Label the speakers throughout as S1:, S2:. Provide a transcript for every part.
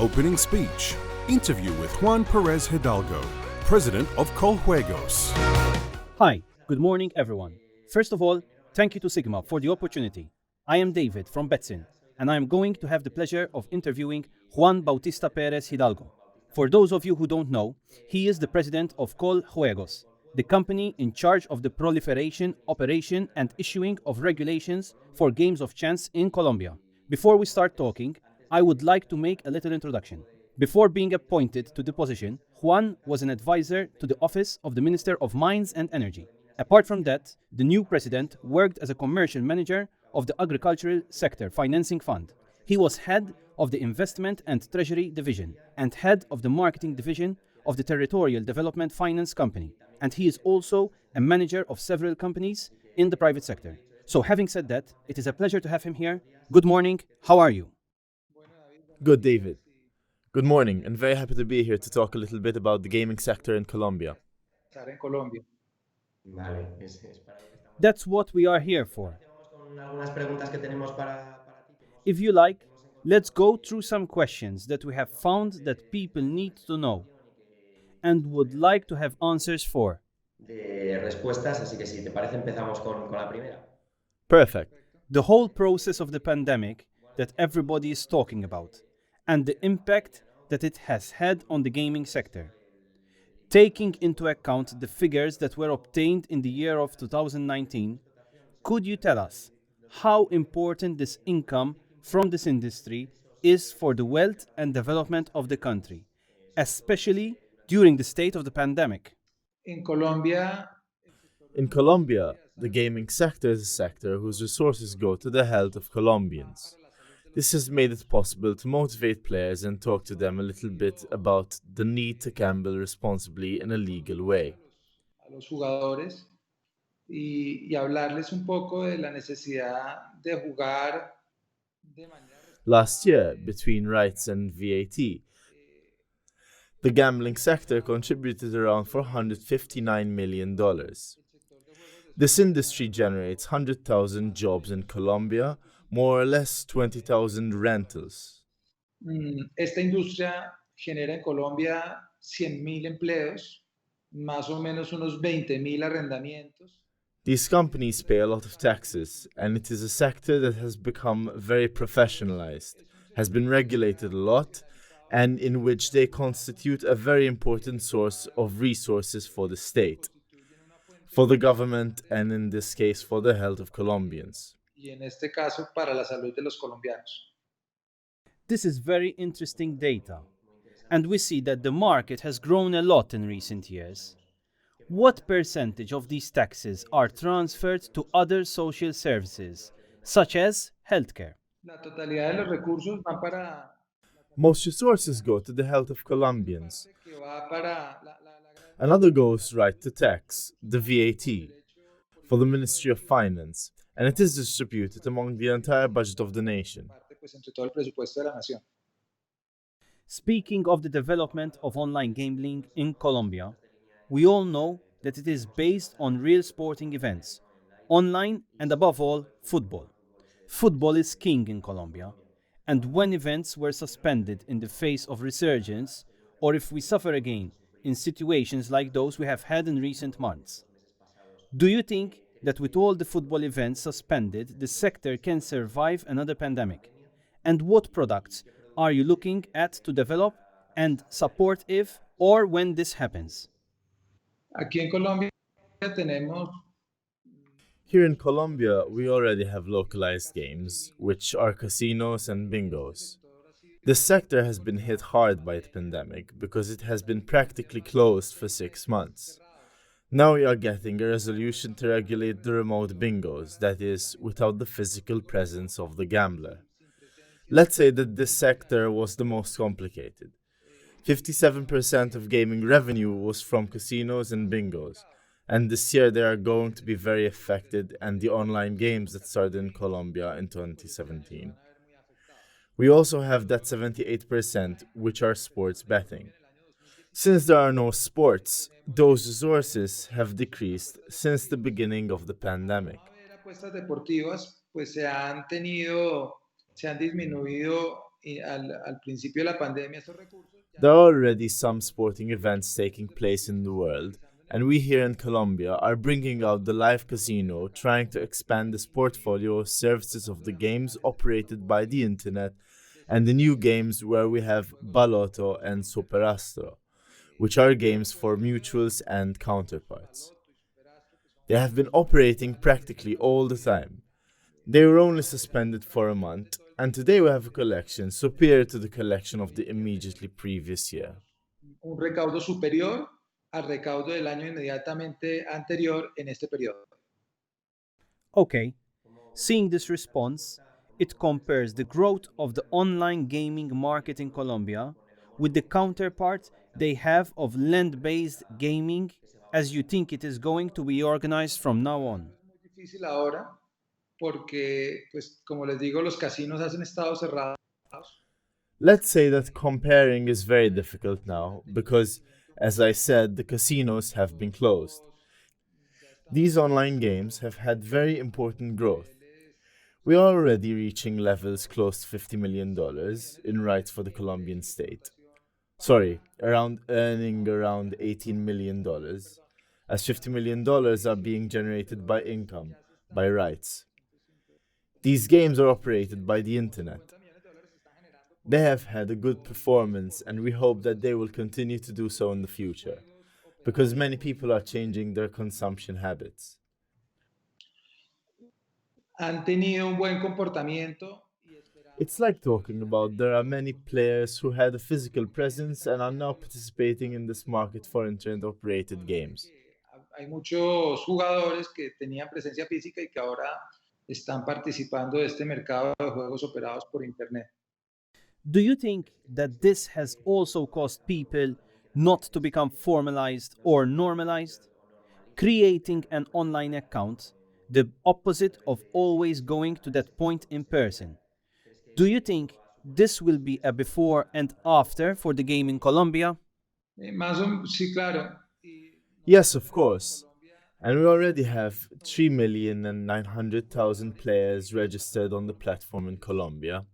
S1: Opening speech. Interview with Juan Perez Hidalgo, President of Coljuegos.
S2: Hi, good morning everyone. First of all, thank you to SiGMA for the opportunity. I am David from Betsson, and I am going to have the pleasure of interviewing Juan Bautista Perez Hidalgo. For those of you who don't know, he is the president of Coljuegos, the company in charge of the proliferation, operation, and issuing of regulations for games of chance in Colombia. Before we start talking, I would like to make a little introduction. Before being appointed to the position, Juan was an advisor to the Office of the Minister of Mines and Energy. Apart from that, the new president worked as a commercial manager of the Agricultural Sector Financing Fund. He was head of the Investment and Treasury Division and head of the Marketing Division of the Territorial Development Finance Company. And he is also a manager of several companies in the private sector. So having said that, it is a pleasure to have him here. Good morning, how are you?
S3: Good, David. Good morning, and very happy to be here to talk a little bit about the gaming sector in Colombia.
S2: That's what we are here for. If you like, let's go through some questions that we have found that people need to know and would like to have answers for.
S3: Perfect.
S2: The whole process of the pandemic that everybody is talking about and the impact that it has had on the gaming sector. Taking into account the figures that were obtained in the year of 2019, could you tell us how important this income from this industry is for the wealth and development of the country, especially during the state of the pandemic?
S3: In Colombia, the gaming sector is a sector whose resources go to the health of Colombians. This has made it possible to motivate players and talk to them a little bit about the need to gamble responsibly in a legal way. Last year, between rights and VAT, the gambling sector contributed around $459 million. This industry generates 100,000 jobs in Colombia, more or less 20,000 rentals.
S4: Esta industria genera en Colombia 100.000 empleos, más o menos unos 20.000 arrendamientos.
S3: These companies pay a lot of taxes, and it is a sector that has become very professionalized, has been regulated a lot, and in which they constitute a very important source of resources for the state, for the government, and in this case for the health of Colombians.
S4: Y en este caso para la salud de los colombianos.
S2: This is very interesting data, and we see that the market has grown a lot in recent years. What percentage of these taxes are transferred to other social services, such as healthcare?
S4: La totalidad de los recursos van para
S3: Most resources go to the health of Colombians.
S4: que va para
S3: Another goes right to tax, the VAT, for the Ministry of Finance, and it is distributed among the entire budget of the nation.
S4: pues entre todo el presupuesto de la nación.
S2: Speaking of the development of online gambling in Colombia, we all know that it is based on real sporting events, online and above all, football. Football is king in Colombia, and when events were suspended in the face of resurgence, or if we suffer again in situations like those we have had in recent months, do you think that with all the football events suspended, the sector can survive another pandemic? And what products are you looking at to develop and support if or when this happens?
S4: Aquí en Colombia tenemos
S3: Here in Colombia, we already have localized games, which are casinos and bingos. This sector has been hit hard by the pandemic because it has been practically closed for 6 months. Now we are getting a resolution to regulate the remote bingos, that is, without the physical presence of the gambler. Let's say that this sector was the most complicated. 57% of gaming revenue was from casinos and bingos, and this year they are going to be very affected, and the online games that started in Colombia in 2017. We also have that 78% which are sports betting. Since there are no sports, those resources have decreased since the beginning of the pandemic.
S4: apuestas deportivas, pues se han disminuido al principio de la pandemia estos recursos, ya
S3: There are already some sporting events taking place in the world, and we here in Colombia are bringing out the live casino, trying to expand this portfolio of services of the games operated by the internet and the new games where we have Balotto and Superastro, which are games for mutuals and counterparts. They have been operating practically all the time. They were only suspended for a month, and today we have a collection superior to the collection of the immediately previous year.
S4: un recaudo superior al recaudo del año inmediatamente anterior en este periodo.
S2: Okay, seeing this response, it compares the growth of the online gaming market in Colombia with the counterpart they have of land-based gaming as you think it is going to be organized from now on.
S4: Es muy difícil ahora porque, pues, como les digo, los casinos han estado cerrados.
S3: Let's say that comparing is very difficult now because, as I said, the casinos have been closed. These online games have had very important growth. We are already reaching levels close to $50 million in rights for the Colombian state. Sorry, earning around $18 million, as $50 million are being generated by income, by rights. These games are operated by the internet. They have had a good performance, and we hope that they will continue to do so in the future, because many people are changing their consumption habits.
S4: Han tenido un buen comportamiento.
S3: It's like talking about there are many players who had a physical presence and are now participating in this market for internet-operated games.
S4: Hay muchos jugadores que tenían presencia física y que ahora están participando de este mercado de juegos operados por Internet.
S2: Do you think that this has also caused people not to become formalized or normalized? Creating an online account, the opposite of always going to that point in person. Do you think this will be a before and after for the game in Colombia?
S4: Sí, claro.
S3: Yes, of course. And we already have 3,900,000 players registered on the platform in Colombia.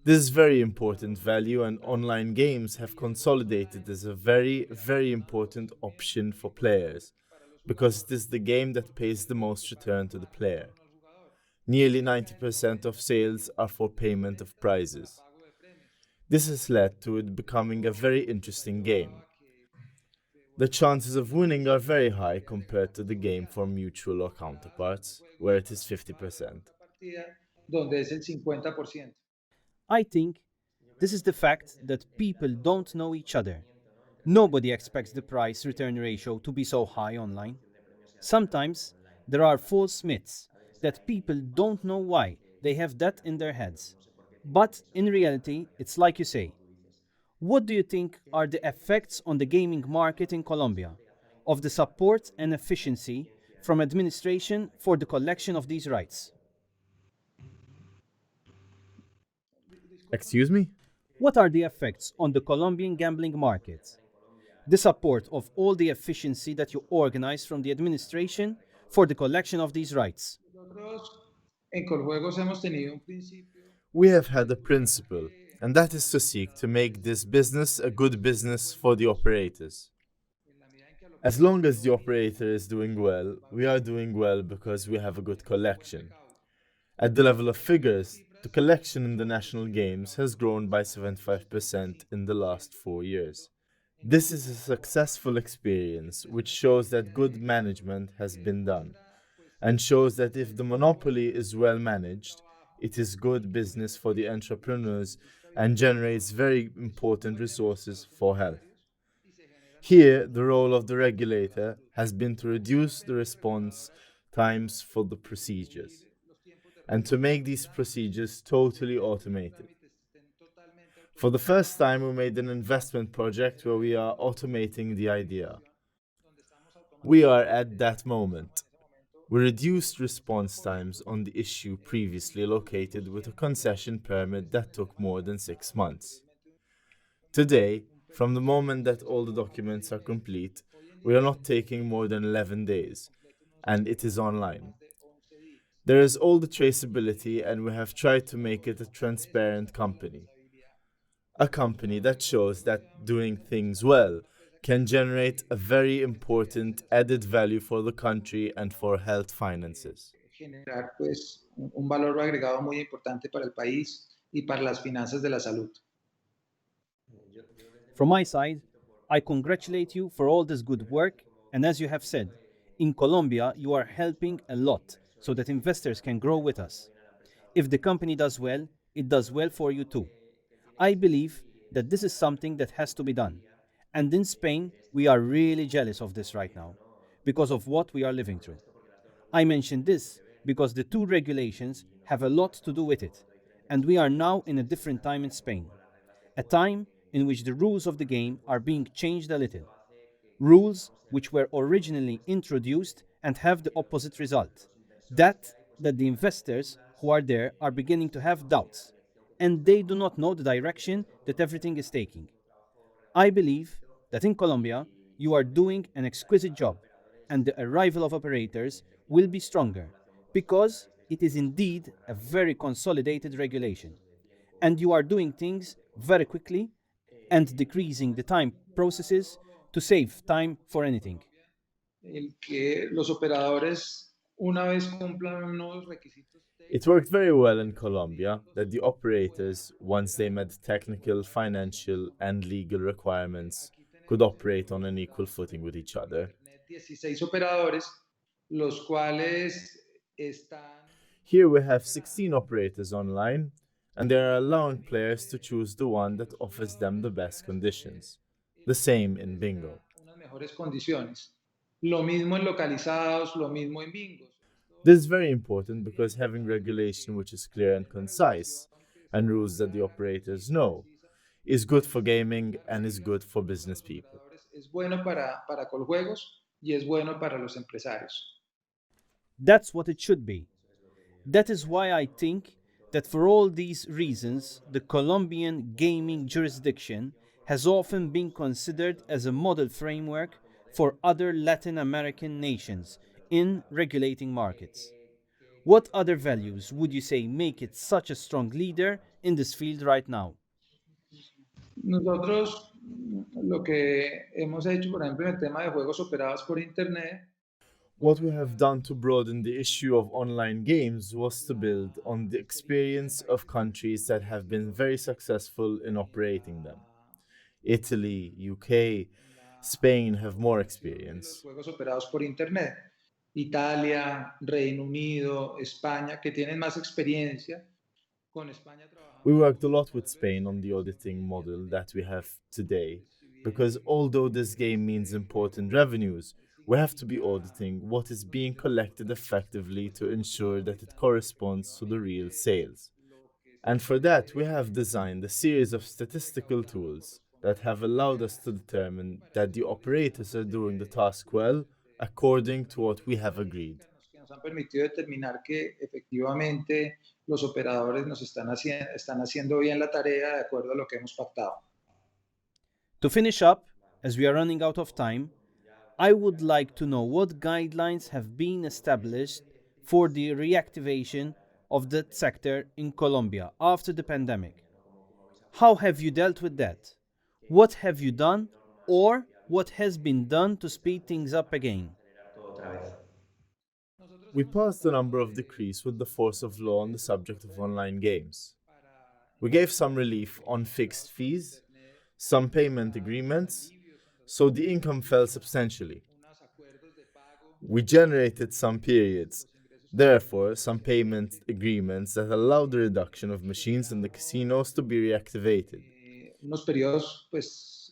S3: This is very important value, and online games have consolidated as a very, very important option for players, because it is the game that pays the most return to the player. Nearly 90% of sales are for payment of prizes. This has led to it becoming a very interesting game. The chances of winning are very high compared to the game for mutual or counterparts, where it is 50%.
S4: Donde es el 50%.
S2: I think this is the fact that people don't know each other. Nobody expects the price return ratio to be so high online. Sometimes there are false myths that people don't know why they have that in their heads. But in reality, it's like you say. What do you think are the effects on the gaming market in Colombia of the support and efficiency from administration for the collection of these rights?
S3: Excuse me?
S2: What are the effects on the Colombian gambling market? The support of all the efficiency that you organize from the administration for the collection of these rights.
S4: Nosotros en Coljuegos hemos tenido un principio.
S3: We have had a principle, and that is to seek to make this business a good business for the operators. As long as the operator is doing well, we are doing well because we have a good collection. At the level of figures, the collection in the national games has grown by 75% in the last 4 years. This is a successful experience which shows that good management has been done, and shows that if the monopoly is well managed, it is good business for the entrepreneurs and generates very important resources for health. Here, the role of the regulator has been to reduce the response times for the procedures and to make these procedures totally automated. For the first time, we made an investment project where we are automating the idea. We are at that moment. We reduced response times on the issue previously located with a concession permit that took more than 6 months. Today, from the moment that all the documents are complete, we are not taking more than 11 days, and it is online. There is all the traceability, and we have tried to make it a transparent company. a company that shows that doing things well can generate a very important added value for the country and for health finances.
S4: generar pues un valor agregado muy importante para el país y para las finanzas de la salud.
S2: From my side, I congratulate you for all this good work, and as you have said, in Colombia you are helping a lot so that investors can grow with us. If the company does well, it does well for you too. I believe that this is something that has to be done. And in Spain, we are really jealous of this right now because of what we are living through. I mention this because the two regulations have a lot to do with it, and we are now in a different time in Spain, a time in which the rules of the game are being changed a little. Rules which were originally introduced and have the opposite result. That the investors who are there are beginning to have doubts, and they do not know the direction that everything is taking. I believe that in Colombia, you are doing an exquisite job, and the arrival of operators will be stronger because it is indeed a very consolidated regulation. And you are doing things very quickly and decreasing the time processes to save time for anything.
S4: El que los operadores, una vez cumplan unos requisitos
S3: It worked very well in Colombia that the operators, once they met technical, financial, and legal requirements, could operate on an equal footing with each other.
S4: 16 operadores, los cuales están
S3: Here we have 16 operators online, and they are allowing players to choose the one that offers them the best conditions. The same in bingo.
S4: unas mejores condiciones. Lo mismo en localizados, lo mismo en bingos.
S3: This is very important because having regulation which is clear and concise, and rules that the operators know, is good for gaming and is good for business people.
S4: Es bueno para Coljuegos y es bueno para los empresarios.
S2: That's what it should be. That is why I think that for all these reasons, the Colombian gaming jurisdiction has often been considered as a model framework for other Latin American nations in regulating markets. What other values would you say make it such a strong leader in this field right now?
S4: Nosotros lo que hemos hecho, por ejemplo, en el tema de juegos operados por Internet,
S3: What we have done to broaden the issue of online games was to build on the experience of countries that have been very successful in operating them. Italy, UK, Spain have more
S4: los
S3: experience.
S4: juegos operados por Internet. Italia, Reino Unido, España, que tienen más experiencia. Con España
S3: We
S4: trabajamos
S3: worked a lot with Spain on the auditing model that we have today, because although this game means important revenues, we have to be auditing what is being collected effectively to ensure that it corresponds to the real sales. And for that, we have designed a series of statistical tools that have allowed us to determine that the operators are doing the task well according to what we have agreed.
S4: que nos han permitido determinar que efectivamente los operadores están haciendo bien la tarea de acuerdo a lo que hemos pactado.
S2: To finish up, as we are running out of time, I would like to know what guidelines have been established for the reactivation of that sector in Colombia after the pandemic. How have you dealt with that? What have you done, or what has been done to speed things up again?
S3: We passed a number of decrees with the force of law on the subject of online games. We gave some relief on fixed fees, some payment agreements, so the income fell substantially. We generated some periods, therefore some payment agreements that allowed the reduction of machines in the casinos to be reactivated.
S4: Unos periodos, pues,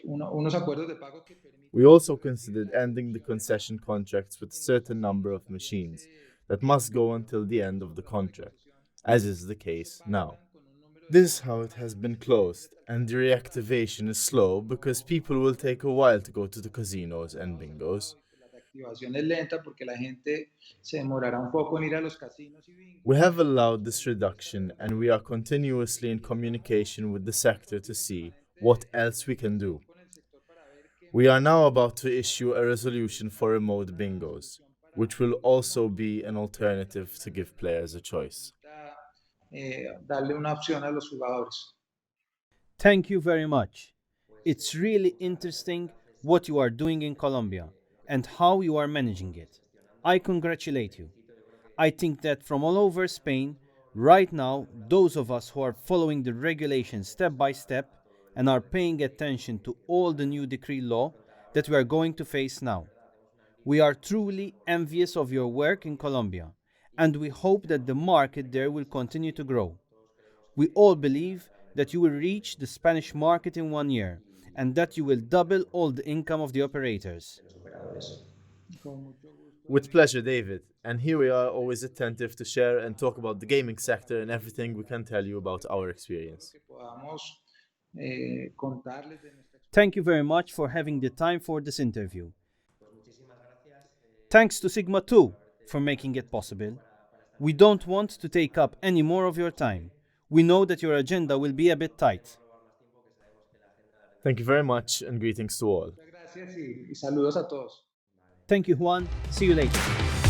S4: unos acuerdos de pago que permiten
S3: We also considered ending the concession contracts with a certain number of machines that must go until the end of the contract, as is the case now. This is how it has been closed, and the reactivation is slow because people will take a while to go to the casinos and bingos.
S4: la reactivación es lenta porque la gente se demorará un poco en ir a los casinos y bingos.
S3: We have allowed this reduction, and we are continuously in communication with the sector to see what else we can do. We are now about to issue a resolution for remote bingos, which will also be an alternative to give players a choice.
S4: Darle una opción a los jugadores.
S2: Thank you very much. It's really interesting what you are doing in Colombia and how you are managing it. I congratulate you. I think that from all over Spain, right now, those of us who are following the regulations step by step and are paying attention to all the new decree law that we are going to face now. We are truly envious of your work in Colombia, and we hope that the market there will continue to grow. We all believe that you will reach the Spanish market in 1 year and that you will double all the income of the operators.
S3: With pleasure, David. And here we are, always attentive to share and talk about the gaming sector and everything we can tell you about our experience.
S2: Thank you very much for having the time for this interview. Thanks to SiGMA too for making it possible. We don't want to take up any more of your time. We know that your agenda will be a bit tight.
S3: Thank you very much and greetings to all.
S4: Muchas gracias y saludos a todos.
S2: Thank you, Juan. See you later.